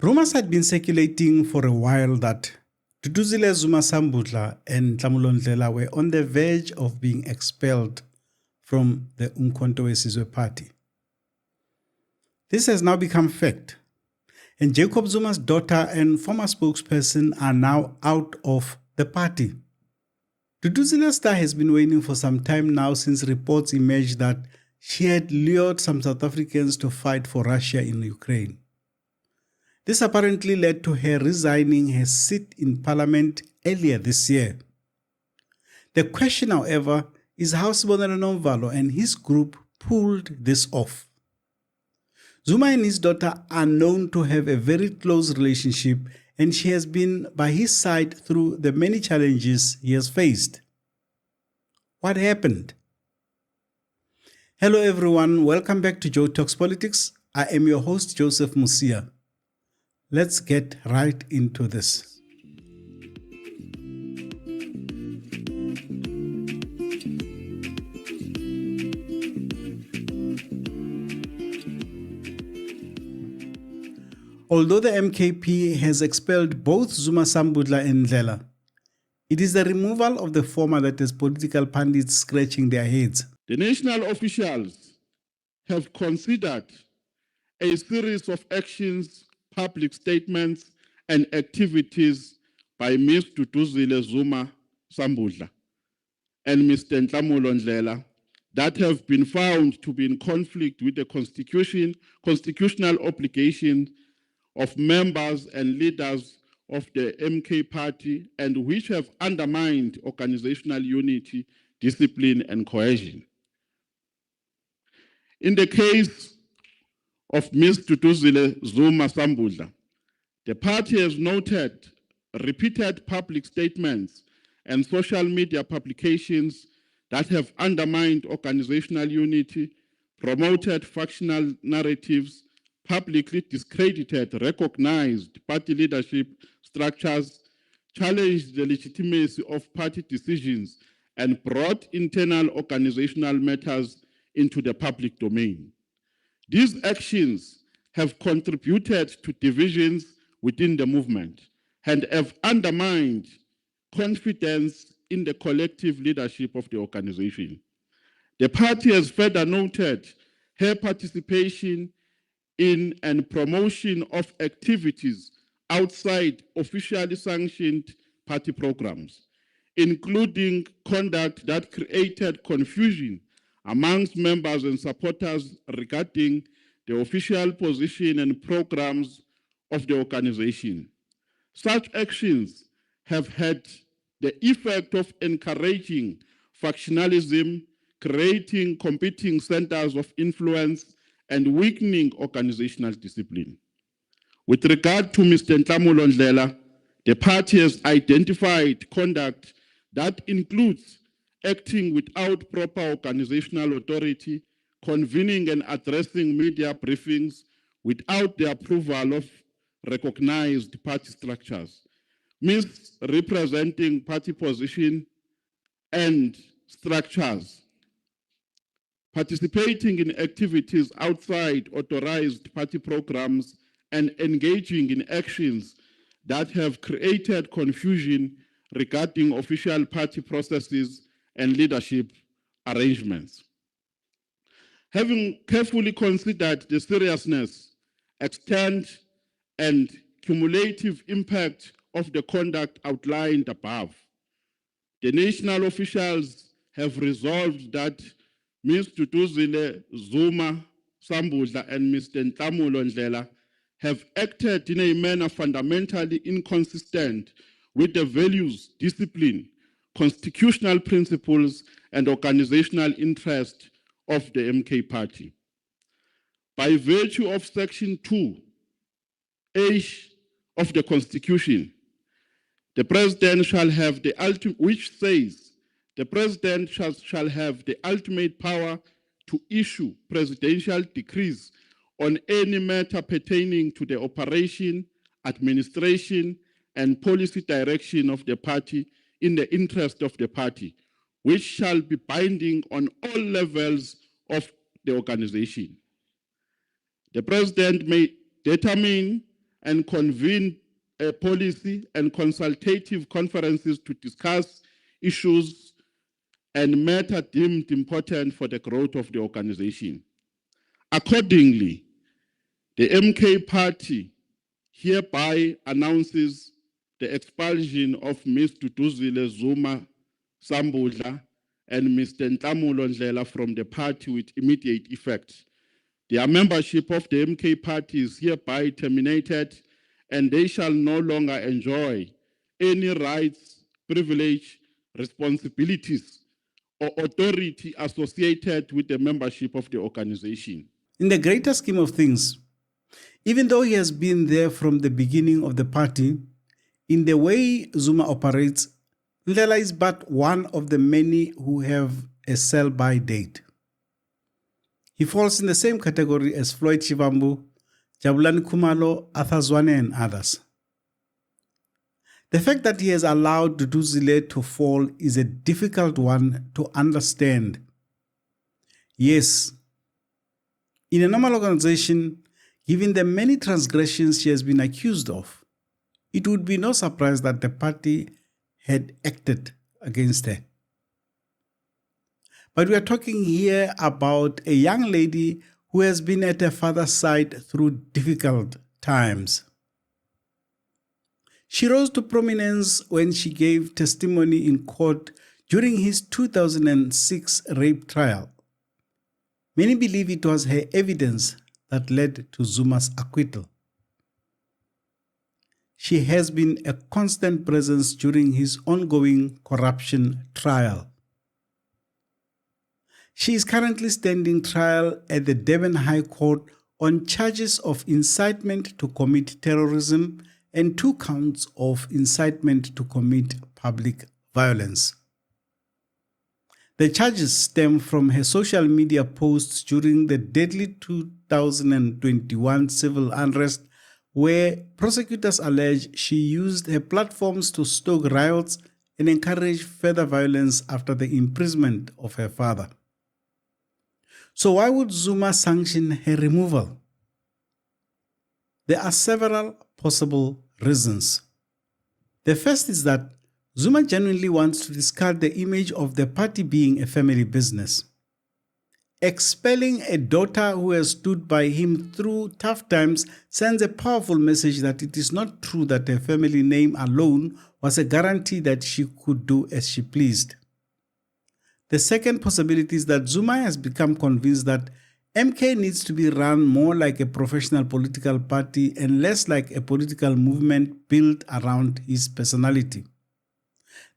Rumors had been circulating for a while that Duduzile Zuma Sambudla and Nhlamulo Ndhlela were on the verge of being expelled from the Umkhonto weSizwe party. This has now become fact, and Jacob Zuma's daughter and former spokesperson are now out of the party. Duduzile's star has been waning for some time now since reports emerged that she had lured some South Africans to fight for Russia in Ukraine. This apparently led to her resigning her seat in parliament earlier this year. The question, however, is how Sibonelo Nomvalo and his group pulled this off. Zuma and his daughter are known to have a very close relationship, and she has been by his side through the many challenges he has faced. What happened? Hello everyone, welcome back to Joe Talks Politics. I am your host, Joseph Mosia. Let's get right into this. Although the MKP has expelled both Zuma Sambudla and Ndhlela, it is the removal of the former that has political pundits scratching their heads. The national officials have considered a series of actions, public statements, and activities by Ms. Duduzile Zuma Sambudla and Mr. Nhlamulo Ndhlela that have been found to be in conflict with the constitutional obligation of members and leaders of the MK party, and which have undermined organizational unity, discipline, and cohesion. In the case of Ms. Duduzile Zuma Sambudla, the party has noted repeated public statements and social media publications that have undermined organizational unity, promoted factional narratives, publicly discredited recognized party leadership structures, challenged the legitimacy of party decisions, and brought internal organizational matters into the public domain. These actions have contributed to divisions within the movement and have undermined confidence in the collective leadership of the organization. The party has further noted her participation in and promotion of activities outside officially sanctioned party programs, including conduct that created confusion amongst members and supporters regarding the official position and programs of the organization. Such actions have had the effect of encouraging factionalism, creating competing centers of influence, and weakening organizational discipline. With regard to Mr. Nhlamulo Ndhlela, the party has identified conduct that includes acting without proper organizational authority, convening and addressing media briefings without the approval of recognized party structures, misrepresenting party position and structures, participating in activities outside authorized party programs, and engaging in actions that have created confusion regarding official party processes and leadership arrangements. Having carefully considered the seriousness, extent, and cumulative impact of the conduct outlined above, the national officials have resolved that Ms. Duduzile Zuma Sambudla and Mr. Nhlamulo Ndhlela have acted in a manner fundamentally inconsistent with the values, discipline, constitutional principles, and organizational interest of the MK party. By virtue of Section 2H of the Constitution, the President shall have the ultimate, which says the President shall have the ultimate power to issue presidential decrees on any matter pertaining to the operation, administration, and policy direction of the party in the interest of the party, which shall be binding on all levels of the organization. The President may determine and convene policy and consultative conferences to discuss issues and matters deemed important for the growth of the organization. Accordingly, the MK Party hereby announces the expulsion of Ms. Duduzile Zuma Sambudla and Mr. Nhlamulo Ndhlela from the party with immediate effect. Their membership of the MK Party is hereby terminated, and they shall no longer enjoy any rights, privilege, responsibilities, or authority associated with the membership of the organization. In the greater scheme of things, even though he has been there from the beginning of the party, in the way Zuma operates, Ndhlela is but one of the many who have a sell-by date. He falls in the same category as Floyd Shivambu, Jabulani Khumalo, Arthur Zwane, and others. The fact that he has allowed Duduzile to fall is a difficult one to understand. Yes, in a normal organization, given the many transgressions she has been accused of, it would be no surprise that the party had acted against her. But we are talking here about a young lady who has been at her father's side through difficult times. She rose to prominence when she gave testimony in court during his 2006 rape trial. Many believe it was her evidence that led to Zuma's acquittal. She has been a constant presence during his ongoing corruption trial. She is currently standing trial at the Durban High Court on charges of incitement to commit terrorism and 2 counts of incitement to commit public violence. The charges stem from her social media posts during the deadly 2021 civil unrest, where prosecutors allege she used her platforms to stoke riots and encourage further violence after the imprisonment of her father. So why would Zuma sanction her removal? There are several possible reasons. The first is that Zuma genuinely wants to discard the image of the party being a family business. Expelling a daughter who has stood by him through tough times sends a powerful message that it is not true that her family name alone was a guarantee that she could do as she pleased. The second possibility is that Zuma has become convinced that MK needs to be run more like a professional political party and less like a political movement built around his personality.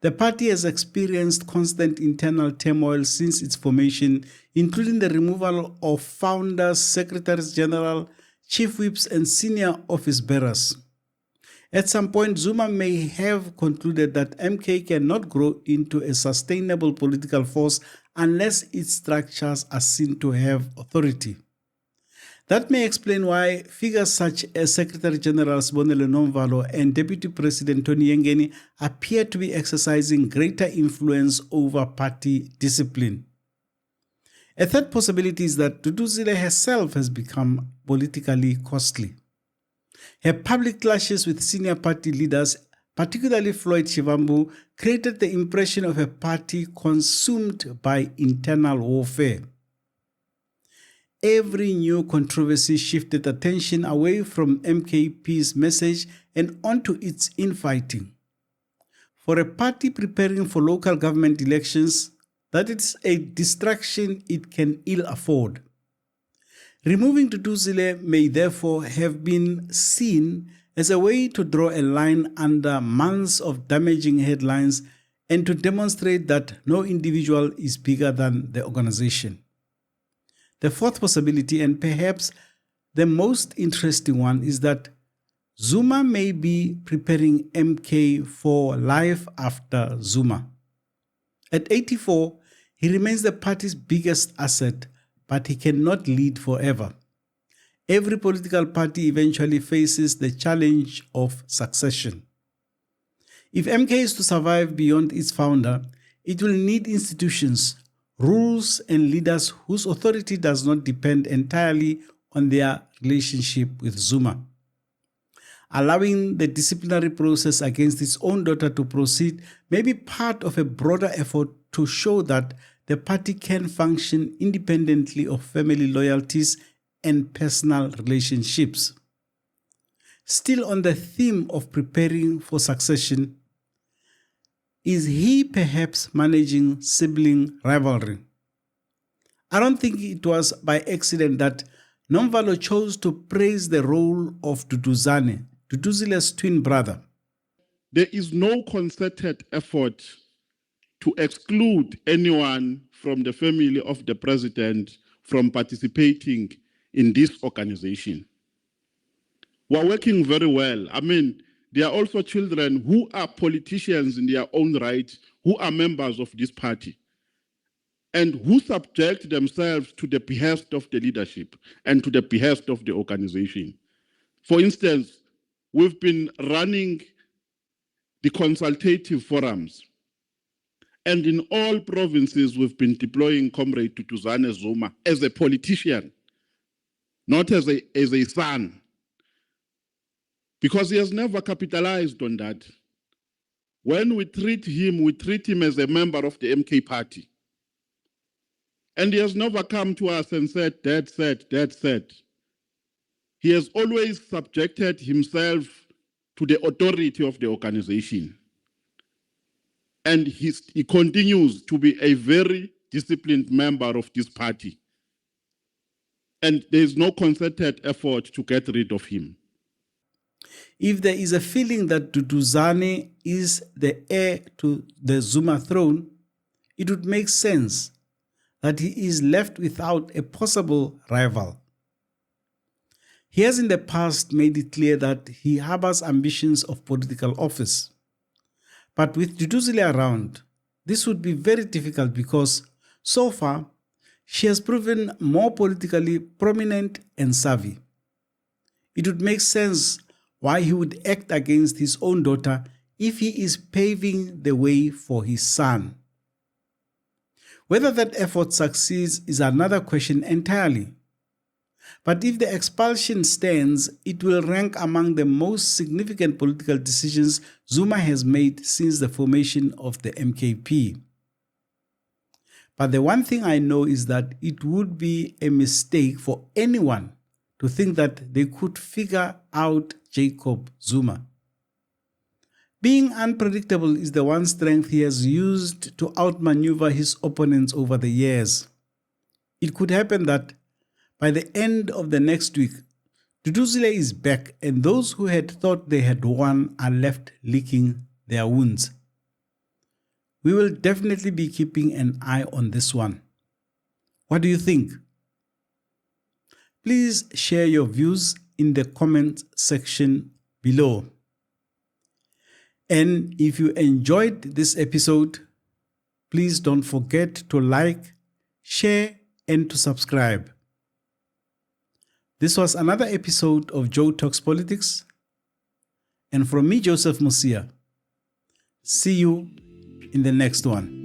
The party has experienced constant internal turmoil since its formation, including the removal of founders, secretaries general, chief whips, and senior office bearers. At some point, Zuma may have concluded that MK cannot grow into a sustainable political force unless its structures are seen to have authority. That may explain why figures such as Secretary General Sibonelo Nomvalo and Deputy President Yengeni appear to be exercising greater influence over party discipline. A third possibility is that Duduzile herself has become politically costly. Her public clashes with senior party leaders, particularly Floyd Shivambu, created the impression of a party consumed by internal warfare. Every new controversy shifted attention away from MKP's message and onto its infighting. For a party preparing for local government elections, that is a distraction it can ill afford. Removing Duduzile may therefore have been seen as a way to draw a line under months of damaging headlines and to demonstrate that no individual is bigger than the organization. The fourth possibility, and perhaps the most interesting one, is that Zuma may be preparing MK for life after Zuma. At 84, he remains the party's biggest asset, but he cannot lead forever. Every political party eventually faces the challenge of succession. If MK is to survive beyond its founder, it will need institutions, rules, and leaders whose authority does not depend entirely on their relationship with Zuma. allowing the disciplinary process against his own daughter to proceed may be part of a broader effort to show that the party can function independently of family loyalties and personal relationships. Still on the theme of preparing for succession, is he perhaps managing sibling rivalry? I don't think it was by accident that Nomvalo chose to praise the role of Duduzile's twin brother. There is no concerted effort to exclude anyone from the family of the president from participating in this organization. We're working very well. I mean, there are also children who are politicians in their own right, who are members of this party, and who subject themselves to the behest of the leadership and to the behest of the organization. For instance, we've been running the consultative forums, and in all provinces, we've been deploying Comrade Duduzile Zuma as a politician, not as a son, because he has never capitalized on that. When we treat him as a member of the MK party. And he has never come to us and said, Dad said. He has always subjected himself to the authority of the organization. And he continues to be a very disciplined member of this party. And there is no concerted effort to get rid of him. If there is a feeling that Duduzane is the heir to the Zuma throne, it would make sense that he is left without a possible rival. He has in the past made it clear that he harbors ambitions of political office. But with Duduzile around, this would be very difficult because, so far, she has proven more politically prominent and savvy. It would make sense why he would act against his own daughter if he is paving the way for his son. Whether that effort succeeds is another question entirely. But if the expulsion stands, it will rank among the most significant political decisions Zuma has made since the formation of the MKP. But the one thing I know is that it would be a mistake for anyone to think that they could figure out Jacob Zuma. Being unpredictable is the one strength he has used to outmaneuver his opponents over the years. It could happen that by the end of the next week, Duduzile is back and those who had thought they had won are left licking their wounds. We will definitely be keeping an eye on this one. What do you think? Please share your views in the comment section below. And if you enjoyed this episode, please don't forget to like, share, and to subscribe. This was another episode of Joe Talks Politics. And from me, Joseph Mosia. See you in the next one.